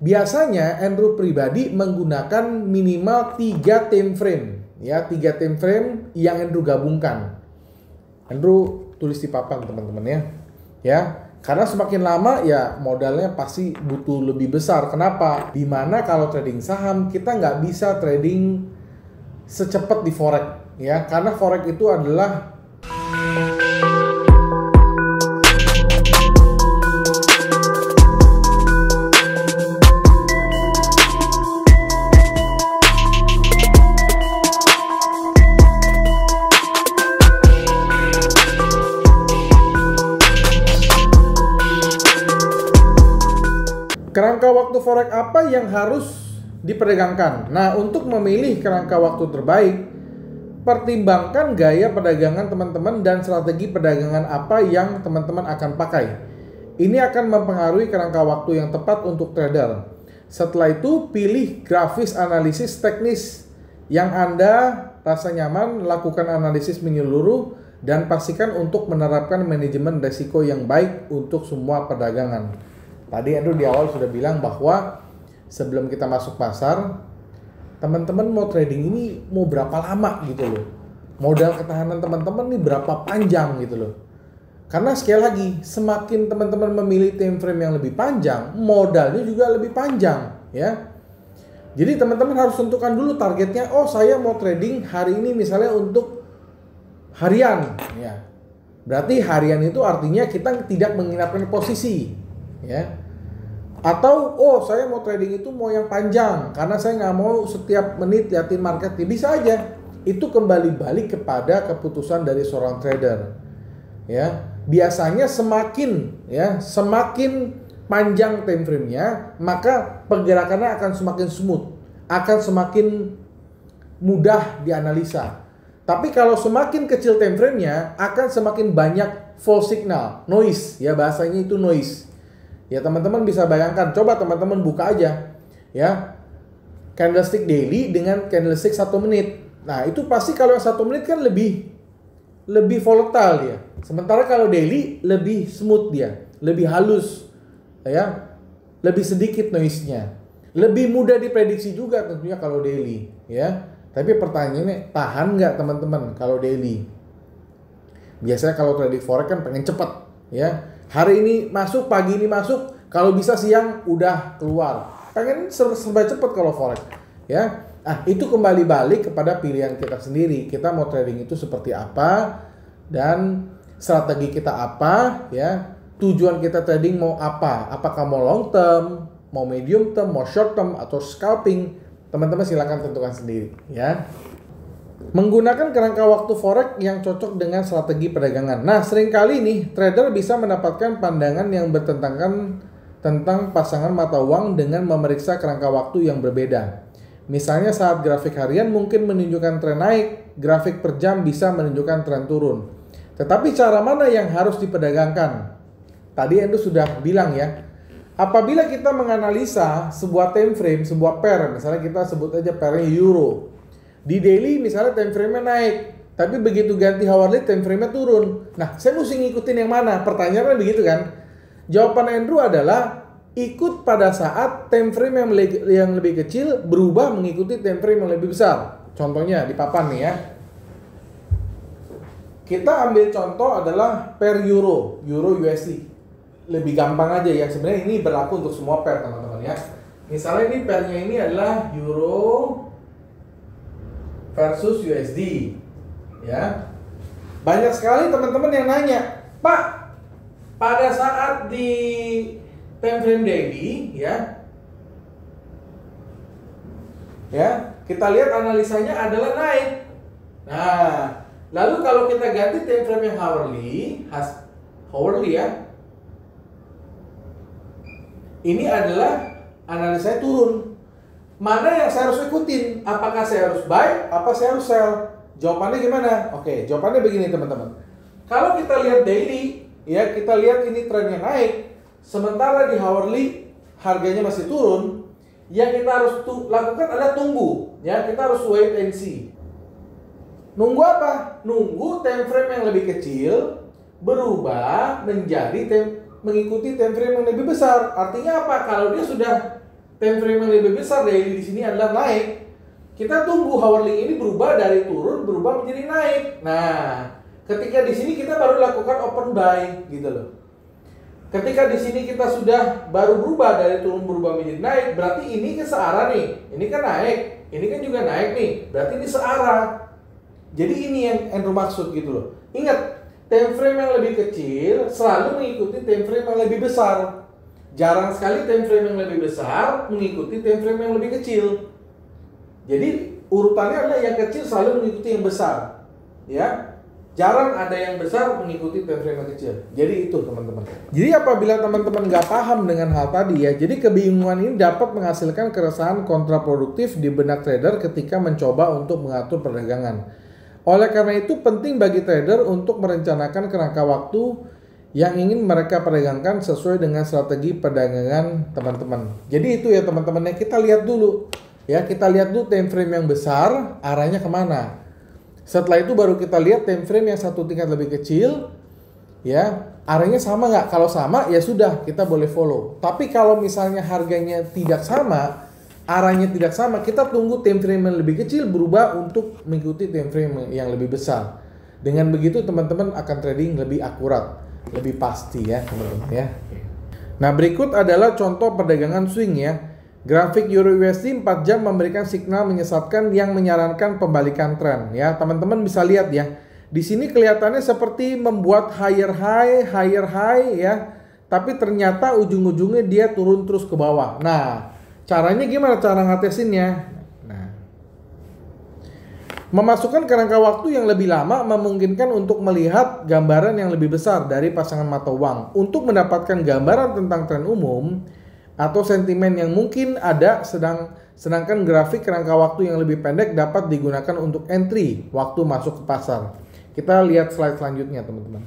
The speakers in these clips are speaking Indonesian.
Biasanya Andrew pribadi menggunakan minimal 3 time frame, ya, 3 time frame yang Andrew gabungkan. Andrew tulis di papan teman-teman ya. Ya, karena semakin lama ya modalnya pasti butuh lebih besar. Kenapa? Dimana kalau trading saham kita nggak bisa trading secepat di forex, ya, karena forex itu adalah kerangka waktu forex apa yang harus diperdagangkan. Nah, untuk memilih kerangka waktu terbaik, pertimbangkan gaya perdagangan teman-teman dan strategi perdagangan apa yang teman-teman akan pakai. Ini akan mempengaruhi kerangka waktu yang tepat untuk trader. Setelah itu, pilih grafis analisis teknis yang Anda rasa nyaman, lakukan analisis menyeluruh, dan pastikan untuk menerapkan manajemen risiko yang baik untuk semua perdagangan. Tadi Andrew di awal sudah bilang bahwa sebelum kita masuk pasar, teman-teman mau trading ini mau berapa lama gitu loh. Modal ketahanan teman-teman ini berapa panjang gitu loh. Karena sekali lagi, semakin teman-teman memilih time frame yang lebih panjang, modalnya juga lebih panjang, ya. Jadi teman-teman harus tentukan dulu targetnya. Oh, saya mau trading hari ini misalnya untuk harian, ya. Berarti harian itu artinya kita tidak menginapkan posisi, ya. Atau oh, saya mau trading itu mau yang panjang karena saya nggak mau setiap menit liatin market. Ya, bisa aja. Itu kembali balik kepada keputusan dari seorang trader, ya. Biasanya semakin panjang time frame-nya, maka pergerakannya akan semakin smooth, akan semakin mudah dianalisa. Tapi kalau semakin kecil time frame-nya, akan semakin banyak false signal, noise, ya, bahasanya itu noise. Ya, teman-teman bisa bayangkan, coba teman-teman buka aja, ya, candlestick daily dengan candlestick 1 menit. Nah, itu pasti kalau 1 menit kan lebih volatile dia. Sementara kalau daily lebih smooth dia, lebih halus, ya, lebih sedikit noise-nya. Lebih mudah diprediksi juga tentunya kalau daily, ya. Tapi pertanyaannya, tahan nggak teman-teman kalau daily? Biasanya kalau trading forex kan pengen cepat, ya. Hari ini masuk, pagi ini masuk, kalau bisa siang udah keluar. Pengen serba cepat kalau forex, ya. Nah, itu kembali balik kepada pilihan kita sendiri. Kita mau trading itu seperti apa dan strategi kita apa, ya. Tujuan kita trading mau apa? Apakah mau long term, mau medium term, mau short term atau scalping? Teman-teman silakan tentukan sendiri, ya. Menggunakan kerangka waktu forex yang cocok dengan strategi perdagangan. Nah, seringkali nih trader bisa mendapatkan pandangan yang bertentangan tentang pasangan mata uang dengan memeriksa kerangka waktu yang berbeda. Misalnya saat grafik harian mungkin menunjukkan tren naik, grafik per jam bisa menunjukkan tren turun. Tetapi cara mana yang harus diperdagangkan? Tadi Andrew sudah bilang, ya. Apabila kita menganalisa sebuah time frame, sebuah pair, misalnya kita sebut aja pairnya euro. Di daily misalnya time frame-nya naik, tapi begitu ganti hourly time frame-nya turun. Nah, saya mesti ngikutin yang mana? Pertanyaannya begitu kan? Jawaban Andrew adalah ikut pada saat time frame yang lebih kecil berubah mengikuti time frame yang lebih besar. Contohnya di papan nih, ya. Kita ambil contoh adalah pair euro USD. Lebih gampang aja ya. Sebenarnya ini berlaku untuk semua pair, teman-teman, ya. Misalnya ini pairnya ini adalah euro versus USD, ya. Banyak sekali teman-teman yang nanya, Pak, pada saat di time frame daily, ya, kita lihat analisanya adalah naik. Nah, lalu kalau kita ganti time frame yang hourly, ya, ini adalah analisanya turun. Mana yang saya harus ikutin? Apakah saya harus buy? Apa saya harus sell? Jawabannya gimana? Oke, jawabannya begini teman-teman. Kalau kita lihat daily, ya, kita lihat ini trennya naik, sementara di hourly harganya masih turun. Yang kita harus lakukan adalah tunggu, ya, kita harus wait and see. Nunggu apa? Nunggu time frame yang lebih kecil berubah menjadi mengikuti time frame yang lebih besar. Artinya apa? Kalau dia sudah time frame yang lebih besar daily di sini adalah naik. Kita tunggu hourly ini berubah dari turun berubah menjadi naik. Nah, ketika di sini kita baru lakukan open buy gitu loh. Ketika di sini kita sudah baru berubah dari turun berubah menjadi naik, berarti ini kan searah nih. Ini kan naik, ini kan juga naik nih. Berarti ini searah. Jadi ini yang Andrew maksud gitu loh. Ingat, time frame yang lebih kecil selalu mengikuti time frame yang lebih besar. Jarang sekali time frame yang lebih besar mengikuti time frame yang lebih kecil. Jadi urutannya adalah yang kecil selalu mengikuti yang besar, ya. Jarang ada yang besar mengikuti time frame yang kecil. Jadi itu teman-teman. Jadi apabila teman-teman nggak paham dengan hal tadi ya, jadi kebingungan ini dapat menghasilkan keresahan kontraproduktif di benak trader ketika mencoba untuk mengatur perdagangan. Oleh karena itu penting bagi trader untuk merencanakan kerangka waktu yang ingin mereka perdagangkan sesuai dengan strategi perdagangan teman-teman. Jadi itu ya teman-teman, kita lihat dulu. Ya, kita lihat dulu time frame yang besar arahnya kemana. Setelah itu baru kita lihat time frame yang satu tingkat lebih kecil, ya arahnya sama nggak? Kalau sama ya sudah kita boleh follow. Tapi kalau misalnya harganya tidak sama, arahnya tidak sama, kita tunggu time frame yang lebih kecil berubah untuk mengikuti time frame yang lebih besar. Dengan begitu teman-teman akan trading lebih akurat, lebih pasti ya teman-teman ya. Nah berikut adalah contoh perdagangan swing ya. Grafik Euro USD 4 jam memberikan signal menyesatkan yang menyarankan pembalikan tren ya. Teman-teman bisa lihat ya. Di sini kelihatannya seperti membuat higher high ya. Tapi ternyata ujung-ujungnya dia turun terus ke bawah. Nah, caranya gimana cara ngatesinnya? Nah, memasukkan kerangka waktu yang lebih lama memungkinkan untuk melihat gambaran yang lebih besar dari pasangan mata uang. Untuk mendapatkan gambaran tentang tren umum atau sentimen yang mungkin ada, sedangkan grafik kerangka waktu yang lebih pendek dapat digunakan untuk entry waktu masuk ke pasar. Kita lihat slide selanjutnya teman-teman.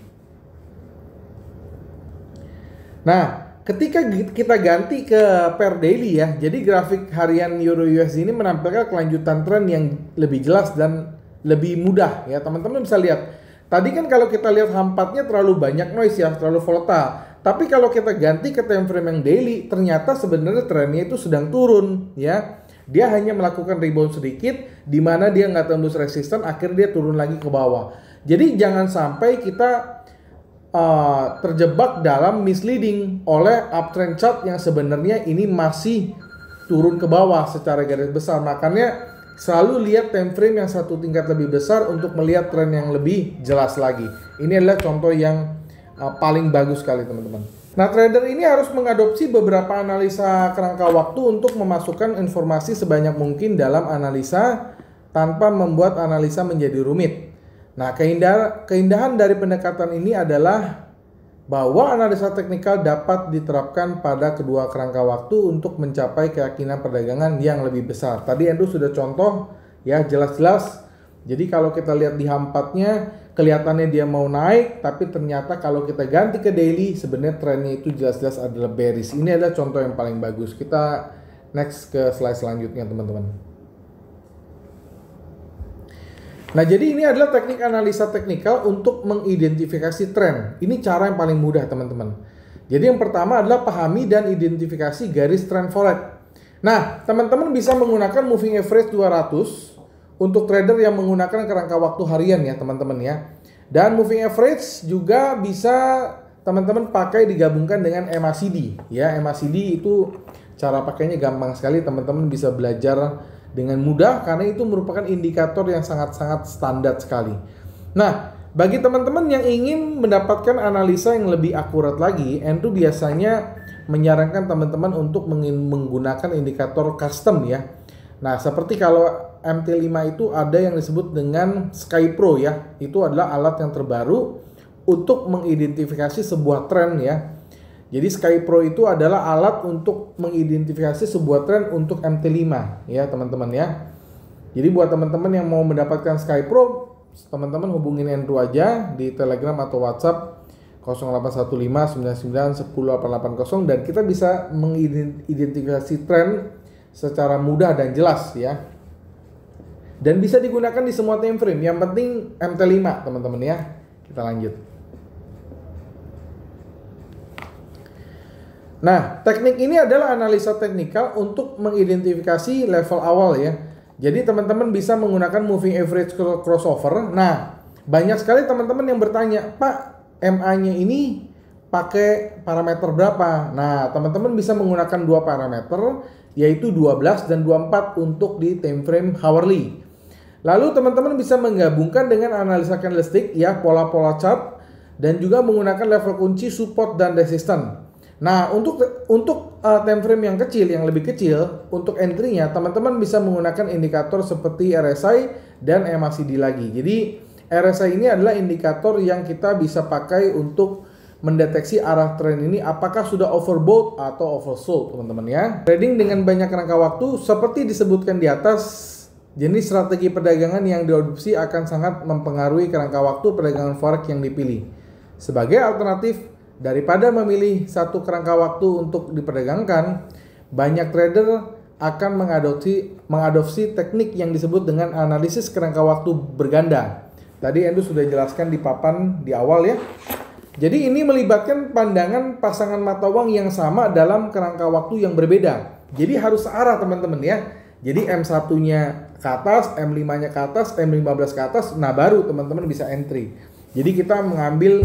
Nah, ketika kita ganti ke per daily ya, jadi grafik harian Euro USD ini menampilkan kelanjutan tren yang lebih jelas dan lebih mudah ya. Teman-teman bisa lihat. Tadi kan kalau kita lihat hampatnya terlalu banyak noise ya, terlalu volatile. Tapi kalau kita ganti ke time frame yang daily, ternyata sebenarnya trennya itu sedang turun ya. Dia hanya melakukan rebound sedikit, di mana dia nggak tembus resisten, akhirnya dia turun lagi ke bawah. Jadi jangan sampai kita terjebak dalam misleading oleh uptrend chart yang sebenarnya ini masih turun ke bawah secara garis besar. Makanya selalu lihat time frame yang satu tingkat lebih besar untuk melihat tren yang lebih jelas lagi. Ini adalah contoh yang paling bagus sekali teman-teman. Nah trader ini harus mengadopsi beberapa analisa kerangka waktu untuk memasukkan informasi sebanyak mungkin dalam analisa tanpa membuat analisa menjadi rumit. Nah keindahan dari pendekatan ini adalah bahwa analisa teknikal dapat diterapkan pada kedua kerangka waktu untuk mencapai keyakinan perdagangan yang lebih besar. Tadi Andrew sudah contoh ya jelas-jelas. Jadi kalau kita lihat di hampatnya kelihatannya dia mau naik, tapi ternyata kalau kita ganti ke daily sebenarnya trennya itu jelas-jelas adalah bearish. Ini adalah contoh yang paling bagus. Kita next ke slide selanjutnya teman-teman. Nah jadi ini adalah teknik analisa teknikal untuk mengidentifikasi tren. Ini cara yang paling mudah teman-teman. Jadi yang pertama adalah pahami dan identifikasi garis tren forex. Nah teman-teman bisa menggunakan moving average 200 untuk trader yang menggunakan kerangka waktu harian ya teman-teman ya. Dan moving average juga bisa teman-teman pakai digabungkan dengan MACD ya. MACD itu cara pakainya gampang sekali, teman-teman bisa belajar dengan mudah karena itu merupakan indikator yang sangat-sangat standar sekali. Nah, bagi teman-teman yang ingin mendapatkan analisa yang lebih akurat lagi, Andrew biasanya menyarankan teman-teman untuk menggunakan indikator custom ya. Nah, seperti kalau MT5 itu ada yang disebut dengan SkyPro ya. Itu adalah alat yang terbaru untuk mengidentifikasi sebuah tren ya. Jadi SkyPro itu adalah alat untuk mengidentifikasi sebuah tren untuk MT5 ya teman-teman ya. Jadi buat teman-teman yang mau mendapatkan SkyPro, teman-teman hubungin Andrew aja di Telegram atau WhatsApp 081599108880 dan kita bisa mengidentifikasi tren secara mudah dan jelas ya. Dan bisa digunakan di semua time frame. Yang penting MT5 teman-teman ya. Kita lanjut. Nah, teknik ini adalah analisa teknikal untuk mengidentifikasi level awal ya. Jadi teman-teman bisa menggunakan moving average crossover. Nah, banyak sekali teman-teman yang bertanya, Pak, MA-nya ini pakai parameter berapa? Nah, teman-teman bisa menggunakan dua parameter, yaitu 12 dan 24 untuk di time frame hourly. Lalu teman-teman bisa menggabungkan dengan analisa candlestick ya, pola-pola chart, dan juga menggunakan level kunci support dan resistance. Nah, untuk time frame yang kecil, yang lebih kecil, untuk entry-nya teman-teman bisa menggunakan indikator seperti RSI dan MACD lagi. Jadi RSI ini adalah indikator yang kita bisa pakai untuk mendeteksi arah tren ini apakah sudah overbought atau oversold, teman-teman ya. Trading dengan banyak rangka waktu seperti disebutkan di atas, jenis strategi perdagangan yang diadopsi akan sangat mempengaruhi kerangka waktu perdagangan forex yang dipilih. Sebagai alternatif daripada memilih satu kerangka waktu untuk diperdagangkan, banyak trader akan mengadopsi teknik yang disebut dengan analisis kerangka waktu berganda. Tadi Endo sudah jelaskan di papan di awal ya. Jadi ini melibatkan pandangan pasangan mata uang yang sama dalam kerangka waktu yang berbeda. Jadi harus searah teman-teman ya. Jadi M1-nya ke atas, M5-nya ke atas, M15 ke atas, nah baru teman-teman bisa entry. Jadi kita mengambil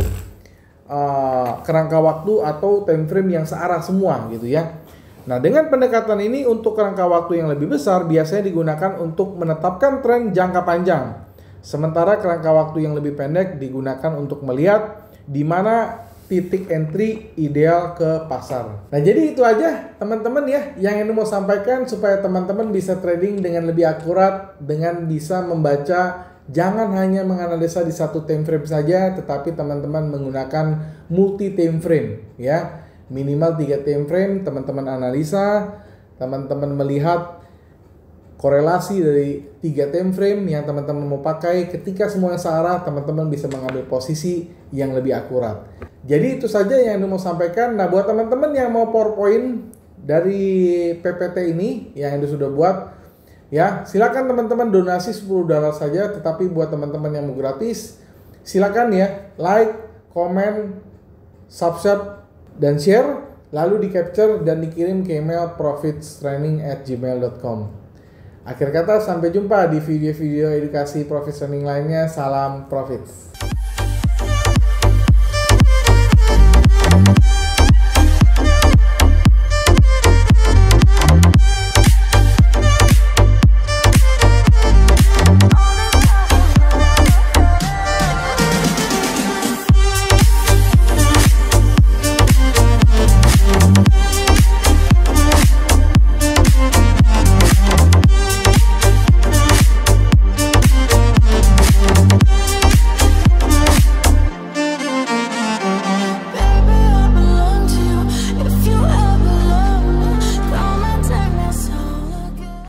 kerangka waktu atau time frame yang searah semua gitu ya. Nah, dengan pendekatan ini untuk kerangka waktu yang lebih besar biasanya digunakan untuk menetapkan tren jangka panjang. Sementara kerangka waktu yang lebih pendek digunakan untuk melihat di mana titik entry ideal ke pasar. Nah, jadi itu aja teman-teman ya yang Endo mau sampaikan supaya teman-teman bisa trading dengan lebih akurat, dengan bisa membaca. Jangan hanya menganalisa di satu time frame saja, tetapi teman-teman menggunakan multi time frame ya. Minimal 3 time frame teman-teman analisa, teman-teman melihat korelasi dari 3 time frame yang teman-teman mau pakai. Ketika semuanya searah, teman-teman bisa mengambil posisi yang lebih akurat. Jadi itu saja yang Endo mau sampaikan. Nah, buat teman-teman yang mau PowerPoint dari PPT ini yang Endo sudah buat, ya, silakan teman-teman donasi $10 saja, tetapi buat teman-teman yang mau gratis, silakan ya, like, komen, subscribe, dan share, lalu di capture dan dikirim ke email profitstraining@gmail.com. Akhir kata, sampai jumpa di video-video edukasi profit training lainnya. Salam profit.